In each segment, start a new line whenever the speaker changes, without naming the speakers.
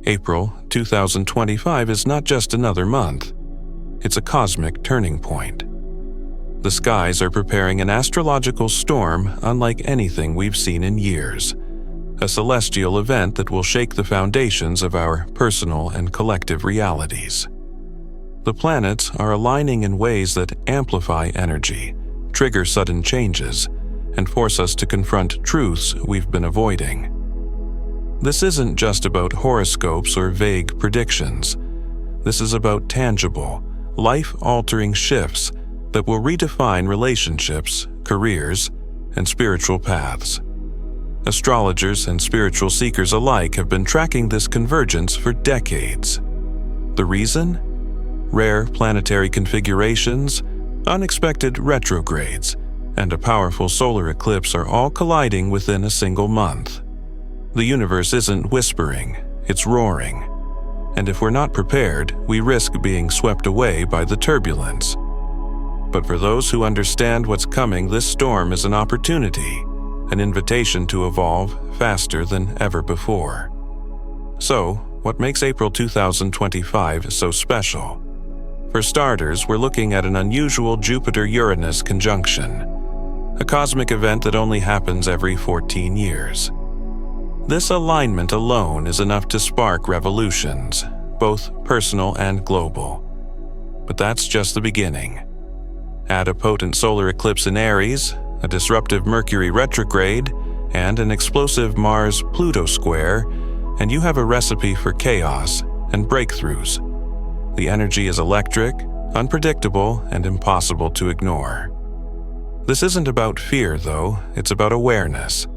April 2025 is not just another month. It's a cosmic turning point. The skies are preparing an astrological storm unlike anything we've seen in years, a celestial event that will shake the foundations of our personal and collective realities. The planets are aligning in ways that amplify energy, trigger sudden changes, and force us to confront truths we've been avoiding. This isn't just about horoscopes or vague predictions. This is about tangible, life-altering shifts that will redefine relationships, careers, and spiritual paths. Astrologers and spiritual seekers alike have been tracking this convergence for decades. The reason? Rare planetary configurations, unexpected retrogrades, and a powerful solar eclipse are all colliding within a single month. The universe isn't whispering, it's roaring. And if we're not prepared, we risk being swept away by the turbulence. But for those who understand what's coming, this storm is an opportunity, an invitation to evolve faster than ever before. So, what makes April 2025 so special? For starters, we're looking at an unusual Jupiter-Uranus conjunction, a cosmic event that only happens every 14 years. This alignment alone is enough to spark revolutions, both personal and global. But that's just the beginning. Add a potent solar eclipse in Aries, a disruptive Mercury retrograde, and an explosive Mars-Pluto square, and you have a recipe for chaos and breakthroughs. The energy is electric, unpredictable, and impossible to ignore. This isn't about fear, though, it's about awareness.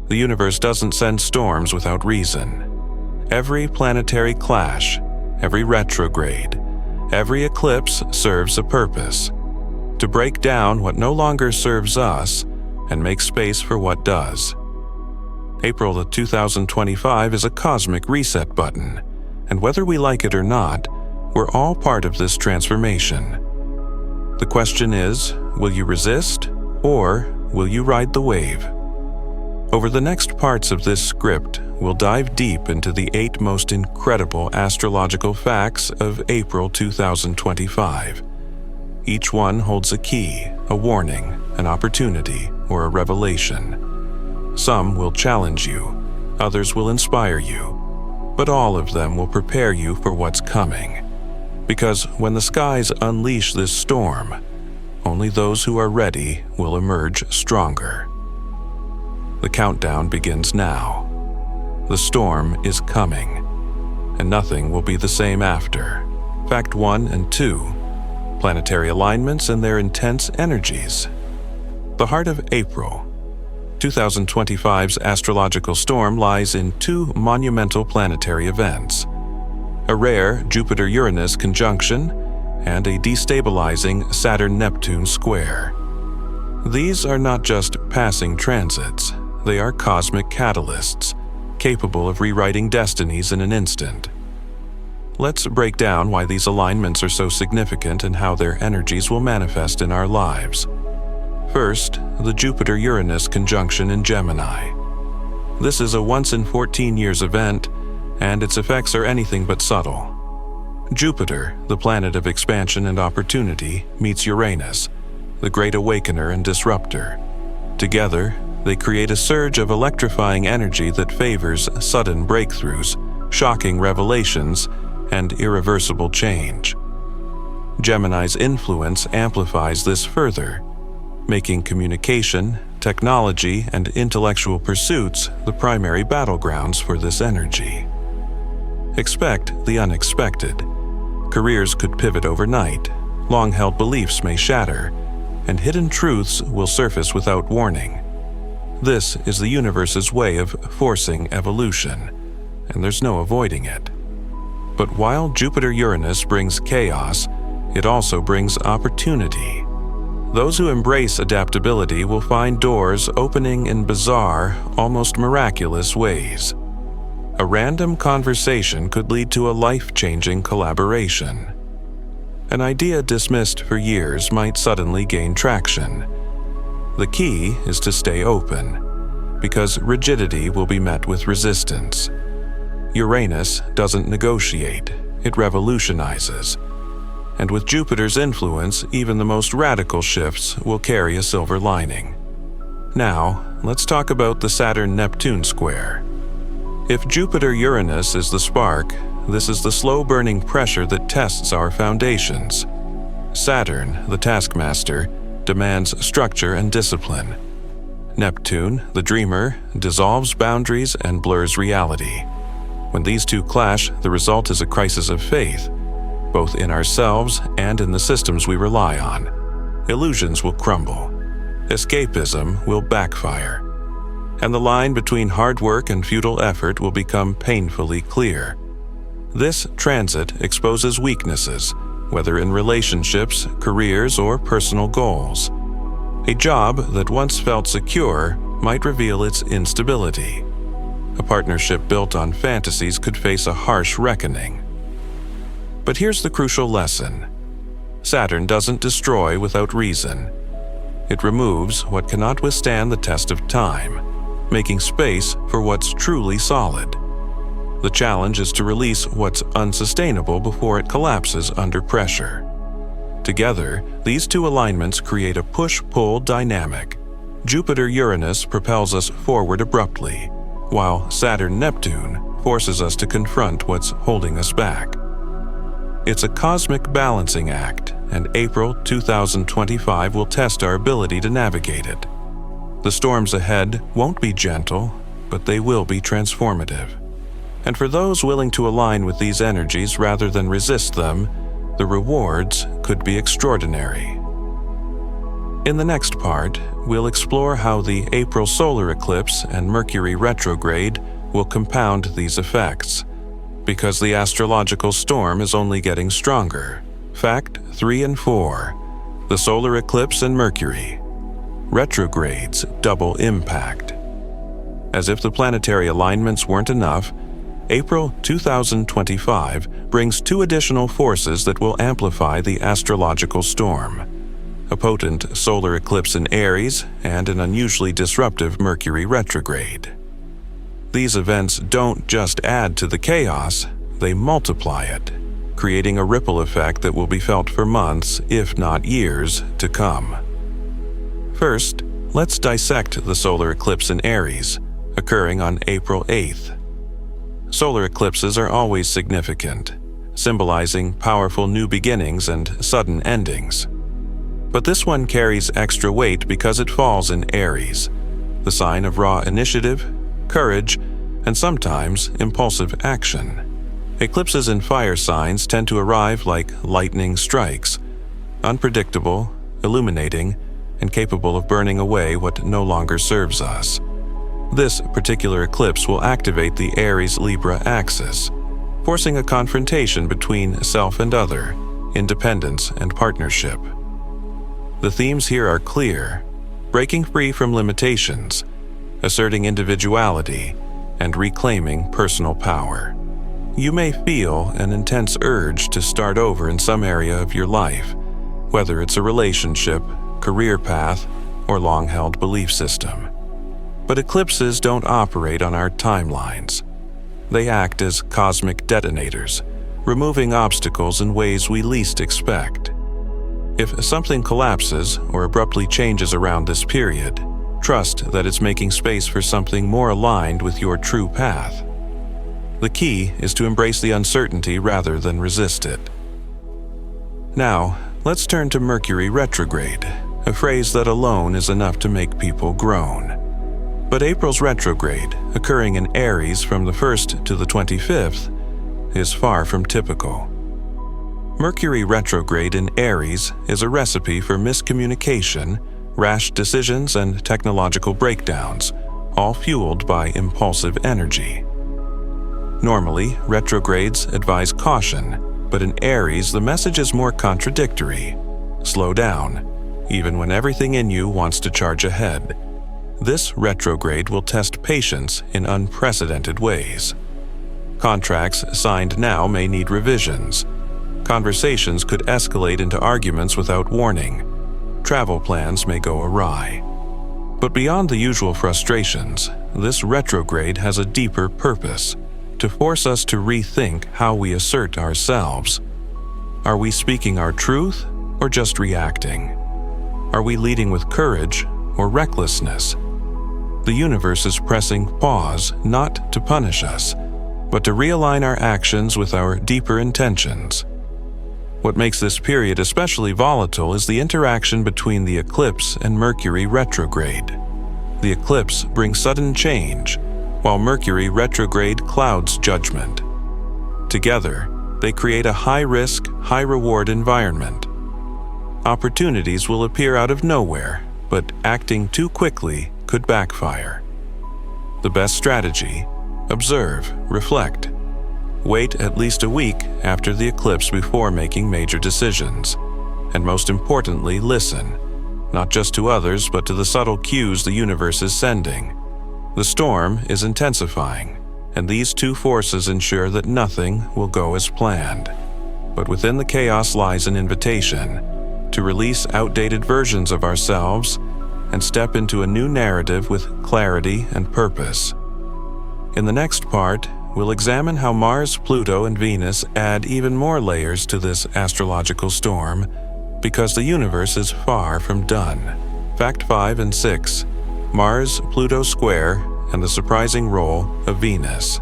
The universe doesn't send storms without reason. Every planetary clash, every retrograde, every eclipse serves a purpose: to break down what no longer serves us and make space for what does. April of 2025 is a cosmic reset button, and whether we like it or not, we're all part of this transformation. The question is, will you resist, or will you ride the wave? Over the next parts of this script, we'll dive deep into the 8 most incredible astrological facts of April 2025. Each one holds a key, a warning, an opportunity, or a revelation. Some will challenge you, others will inspire you, but all of them will prepare you for what's coming. Because when the skies unleash this storm, only those who are ready will emerge stronger. The countdown begins now. The storm is coming, and nothing will be the same after. Fact 1 and 2: planetary alignments and their intense energies. The heart of April 2025's astrological storm lies in 2 monumental planetary events: a rare Jupiter-Uranus conjunction and a destabilizing Saturn-Neptune square. These are not just passing transits, they are cosmic catalysts, capable of rewriting destinies in an instant. Let's break down why these alignments are so significant and how their energies will manifest in our lives. First, the Jupiter-Uranus conjunction in Gemini. This is a once-in-14 years event, and its effects are anything but subtle. Jupiter, the planet of expansion and opportunity, meets Uranus, the great awakener and disruptor. Together, they create a surge of electrifying energy that favors sudden breakthroughs, shocking revelations, and irreversible change. Gemini's influence amplifies this further, making communication, technology, and intellectual pursuits the primary battlegrounds for this energy. Expect the unexpected. Careers could pivot overnight, long-held beliefs may shatter, and hidden truths will surface without warning. This is the universe's way of forcing evolution, and there's no avoiding it. But while Jupiter-Uranus brings chaos, it also brings opportunity. Those who embrace adaptability will find doors opening in bizarre, almost miraculous ways. A random conversation could lead to a life-changing collaboration. An idea dismissed for years might suddenly gain traction. The key is to stay open, because rigidity will be met with resistance. Uranus doesn't negotiate, it revolutionizes. And with Jupiter's influence, even the most radical shifts will carry a silver lining. Now, let's talk about the Saturn-Neptune square. If Jupiter-Uranus is the spark, this is the slow-burning pressure that tests our foundations. Saturn, the taskmaster, demands structure and discipline. Neptune, the dreamer, dissolves boundaries and blurs reality. When these two clash, the result is a crisis of faith, both in ourselves and in the systems we rely on. Illusions will crumble. Escapism will backfire. And the line between hard work and futile effort will become painfully clear. This transit exposes weaknesses, whether in relationships, careers, or personal goals. A job that once felt secure might reveal its instability. A partnership built on fantasies could face a harsh reckoning. But here's the crucial lesson. Saturn doesn't destroy without reason. It removes what cannot withstand the test of time, making space for what's truly solid. The challenge is to release what's unsustainable before it collapses under pressure. Together, these two alignments create a push-pull dynamic. Jupiter-Uranus propels us forward abruptly, while Saturn-Neptune forces us to confront what's holding us back. It's a cosmic balancing act, and April 2025 will test our ability to navigate it. The storms ahead won't be gentle, but they will be transformative. And for those willing to align with these energies rather than resist them, the rewards could be extraordinary. In the next part, we'll explore how the April solar eclipse and Mercury retrograde will compound these effects, because the astrological storm is only getting stronger. Fact 3 and 4. The solar eclipse and Mercury. Retrogrades double impact. As if the planetary alignments weren't enough, April 2025 brings two additional forces that will amplify the astrological storm: a potent solar eclipse in Aries and an unusually disruptive Mercury retrograde. These events don't just add to the chaos, they multiply it, creating a ripple effect that will be felt for months, if not years, to come. First, let's dissect the solar eclipse in Aries, occurring on April 8th. Solar eclipses are always significant, symbolizing powerful new beginnings and sudden endings. But this one carries extra weight because it falls in Aries, the sign of raw initiative, courage, and sometimes impulsive action. Eclipses in fire signs tend to arrive like lightning strikes, unpredictable, illuminating, and capable of burning away what no longer serves us. This particular eclipse will activate the Aries-Libra axis, forcing a confrontation between self and other, independence and partnership. The themes here are clear: breaking free from limitations, asserting individuality, and reclaiming personal power. You may feel an intense urge to start over in some area of your life, whether it's a relationship, career path, or long-held belief system. But eclipses don't operate on our timelines. They act as cosmic detonators, removing obstacles in ways we least expect. If something collapses or abruptly changes around this period, trust that it's making space for something more aligned with your true path. The key is to embrace the uncertainty rather than resist it. Now, let's turn to Mercury retrograde, a phrase that alone is enough to make people groan. But April's retrograde, occurring in Aries from the 1st to the 25th, is far from typical. Mercury retrograde in Aries is a recipe for miscommunication, rash decisions, and technological breakdowns, all fueled by impulsive energy. Normally, retrogrades advise caution, but in Aries the message is more contradictory. Slow down, even when everything in you wants to charge ahead. This retrograde will test patience in unprecedented ways. Contracts signed now may need revisions. Conversations could escalate into arguments without warning. Travel plans may go awry. But beyond the usual frustrations, this retrograde has a deeper purpose: to force us to rethink how we assert ourselves. Are we speaking our truth or just reacting? Are we leading with courage or recklessness? The universe is pressing pause not to punish us, but to realign our actions with our deeper intentions. What makes this period especially volatile is the interaction between the eclipse and Mercury retrograde. The eclipse brings sudden change, while Mercury retrograde clouds judgment. Together, they create a high-risk, high-reward environment. Opportunities will appear out of nowhere, but acting too quickly could backfire. The best strategy: observe, reflect. Wait at least a week after the eclipse before making major decisions. And most importantly, listen, not just to others but to the subtle cues the universe is sending. The storm is intensifying, and these two forces ensure that nothing will go as planned. But within the chaos lies an invitation to release outdated versions of ourselves and step into a new narrative with clarity and purpose. In the next part, we'll examine how Mars, Pluto, and Venus add even more layers to this astrological storm, because the universe is far from done. Fact 5 and 6: Mars-Pluto square and the surprising role of Venus.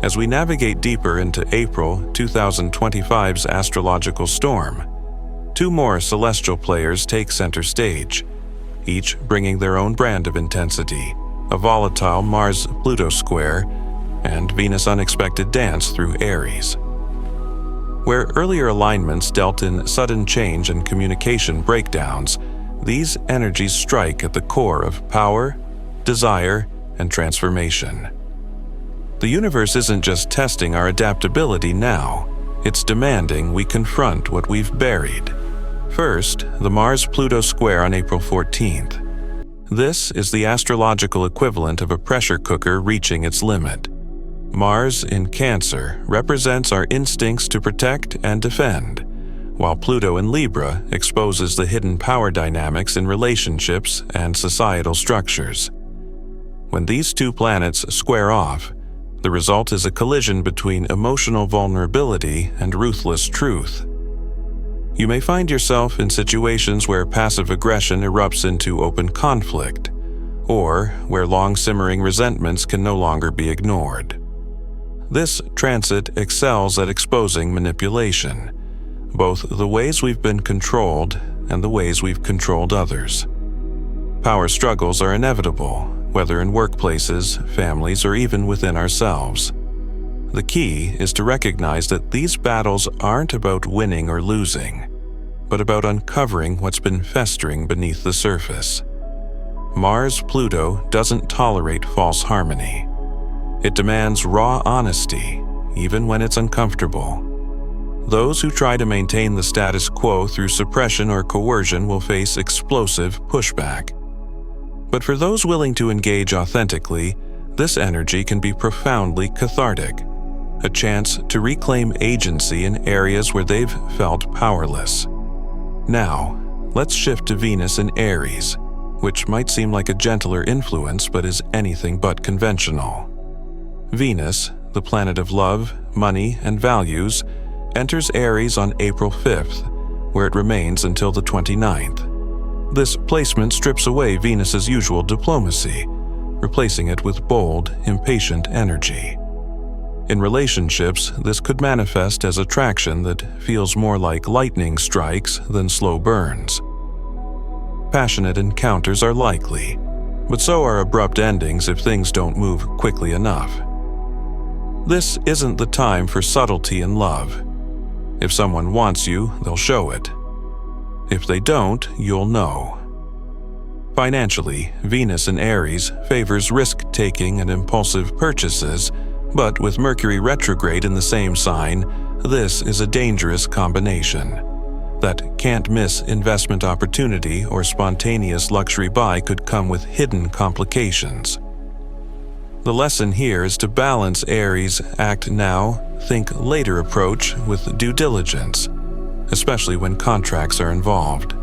As we navigate deeper into April 2025's astrological storm, two more celestial players take center stage, each bringing their own brand of intensity: a volatile Mars-Pluto square and Venus' unexpected dance through Aries. Where earlier alignments dealt in sudden change and communication breakdowns, these energies strike at the core of power, desire, and transformation. The universe isn't just testing our adaptability now, it's demanding we confront what we've buried. First, the Mars-Pluto square on April 14th. This is the astrological equivalent of a pressure cooker reaching its limit. Mars in Cancer represents our instincts to protect and defend, while Pluto in Libra exposes the hidden power dynamics in relationships and societal structures. When these two planets square off, the result is a collision between emotional vulnerability and ruthless truth. You may find yourself in situations where passive aggression erupts into open conflict, or where long-simmering resentments can no longer be ignored. This transit excels at exposing manipulation, both the ways we've been controlled and the ways we've controlled others. Power struggles are inevitable, whether in workplaces, families, or even within ourselves. The key is to recognize that these battles aren't about winning or losing, but about uncovering what's been festering beneath the surface. Mars-Pluto doesn't tolerate false harmony. It demands raw honesty, even when it's uncomfortable. Those who try to maintain the status quo through suppression or coercion will face explosive pushback. But for those willing to engage authentically, this energy can be profoundly cathartic, a chance to reclaim agency in areas where they've felt powerless. Now, let's shift to Venus in Aries, which might seem like a gentler influence but is anything but conventional. Venus, the planet of love, money, and values, enters Aries on April 5th, where it remains until the 29th. This placement strips away Venus's usual diplomacy, replacing it with bold, impatient energy. In relationships, this could manifest as attraction that feels more like lightning strikes than slow burns. Passionate encounters are likely, but so are abrupt endings if things don't move quickly enough. This isn't the time for subtlety in love. If someone wants you, they'll show it. If they don't, you'll know. Financially, Venus in Aries favors risk-taking and impulsive purchases, but with Mercury retrograde in the same sign, this is a dangerous combination. That can't-miss investment opportunity or spontaneous luxury buy could come with hidden complications. The lesson here is to balance Aries' act now, think later approach with due diligence, especially when contracts are involved.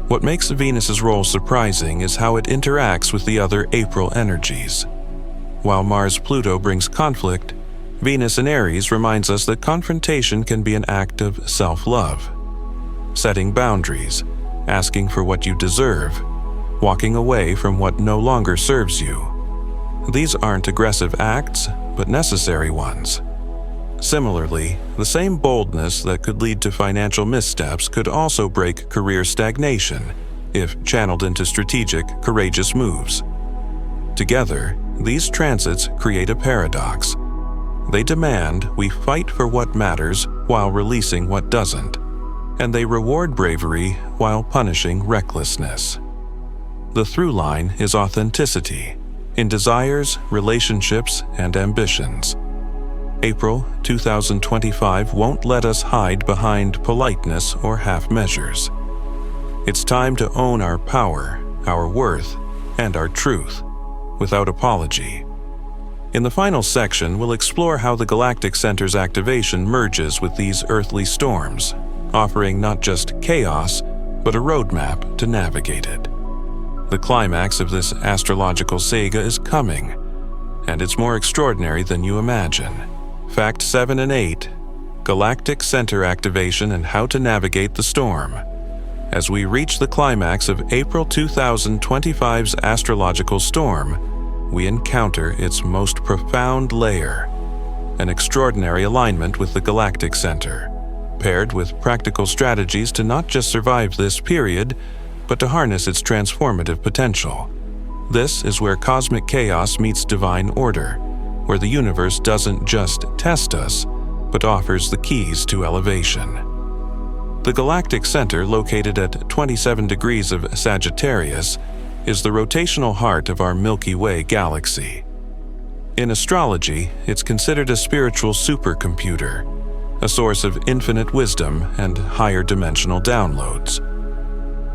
What makes Venus's role surprising is how it interacts with the other April energies. While Mars-Pluto brings conflict, Venus in Aries reminds us that confrontation can be an act of self-love. Setting boundaries, asking for what you deserve, walking away from what no longer serves you. These aren't aggressive acts, but necessary ones. Similarly, the same boldness that could lead to financial missteps could also break career stagnation if channeled into strategic, courageous moves. Together, these transits create a paradox. They demand we fight for what matters while releasing what doesn't, and they reward bravery while punishing recklessness. The through line is authenticity in desires, relationships, and ambitions. April 2025 won't let us hide behind politeness or half measures. It's time to own our power, our worth, and our truth, without apology. In the final section, we'll explore how the galactic center's activation merges with these earthly storms, offering not just chaos, but a roadmap to navigate it. The climax of this astrological saga is coming, and it's more extraordinary than you imagine. Fact 7 and 8, Galactic Center Activation and How to Navigate the Storm. As we reach the climax of April 2025's astrological storm, we encounter its most profound layer, an extraordinary alignment with the galactic center, paired with practical strategies to not just survive this period, but to harness its transformative potential. This is where cosmic chaos meets divine order, where the universe doesn't just test us, but offers the keys to elevation. The galactic center, located at 27 degrees of Sagittarius, is the rotational heart of our Milky Way galaxy. In astrology, it's considered a spiritual supercomputer, a source of infinite wisdom and higher dimensional downloads.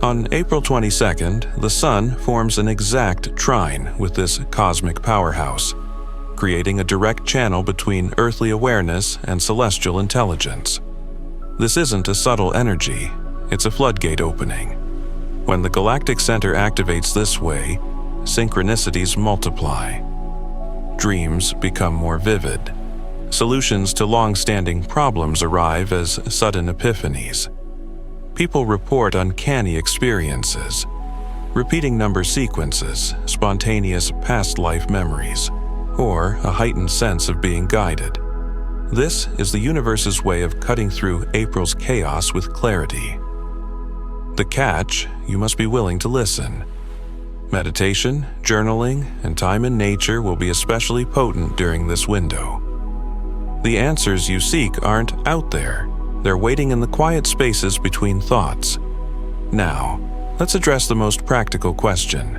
On April 22nd, the Sun forms an exact trine with this cosmic powerhouse, creating a direct channel between earthly awareness and celestial intelligence. This isn't a subtle energy, it's a floodgate opening. When the galactic center activates this way, synchronicities multiply. Dreams become more vivid. Solutions to long-standing problems arrive as sudden epiphanies. People report uncanny experiences, repeating number sequences, spontaneous past life memories, or a heightened sense of being guided. This is the universe's way of cutting through April's chaos with clarity. The catch: you must be willing to listen. Meditation, journaling, and time in nature will be especially potent during this window. The answers you seek aren't out there. They're waiting in the quiet spaces between thoughts. Now, let's address the most practical question: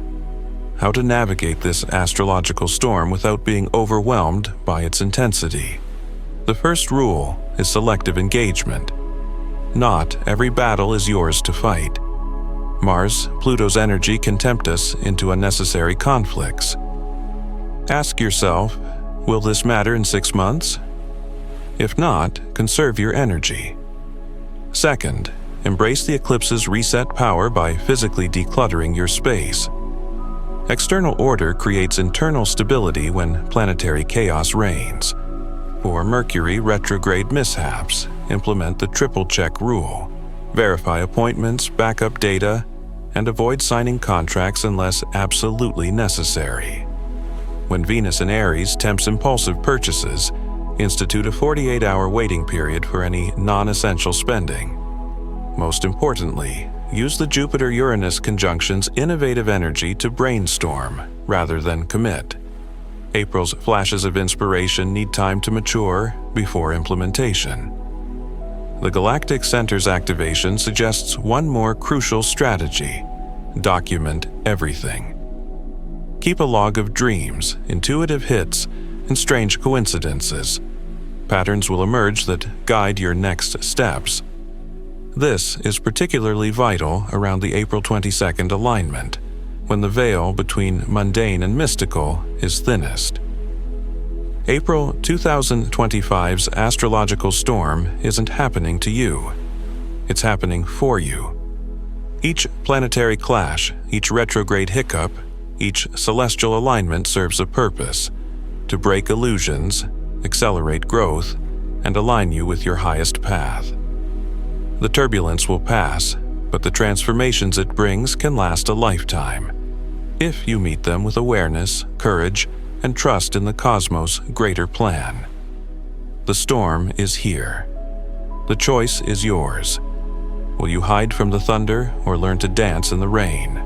how to navigate this astrological storm without being overwhelmed by its intensity. The first rule is selective engagement. Not every battle is yours to fight. Mars, Pluto's energy can tempt us into unnecessary conflicts. Ask yourself, will this matter in 6 months? If not, conserve your energy. Second, embrace the eclipse's reset power by physically decluttering your space. External order creates internal stability when planetary chaos reigns. For Mercury retrograde mishaps, implement the triple check rule. Verify appointments, backup data, and avoid signing contracts unless absolutely necessary. When Venus in Aries tempts impulsive purchases, institute a 48-hour waiting period for any non-essential spending. Most importantly, use the Jupiter-Uranus conjunction's innovative energy to brainstorm rather than commit. April's flashes of inspiration need time to mature before implementation. The galactic center's activation suggests one more crucial strategy: document everything. Keep a log of dreams, intuitive hits, and strange coincidences. Patterns will emerge that guide your next steps. This is particularly vital around the April 22nd alignment, when the veil between mundane and mystical is thinnest. April 2025's astrological storm isn't happening to you. It's happening for you. Each planetary clash, each retrograde hiccup, each celestial alignment serves a purpose: to break illusions, accelerate growth, and align you with your highest path. The turbulence will pass, but the transformations it brings can last a lifetime, if you meet them with awareness, courage, and trust in the cosmos' greater plan. The storm is here. The choice is yours. Will you hide from the thunder or learn to dance in the rain?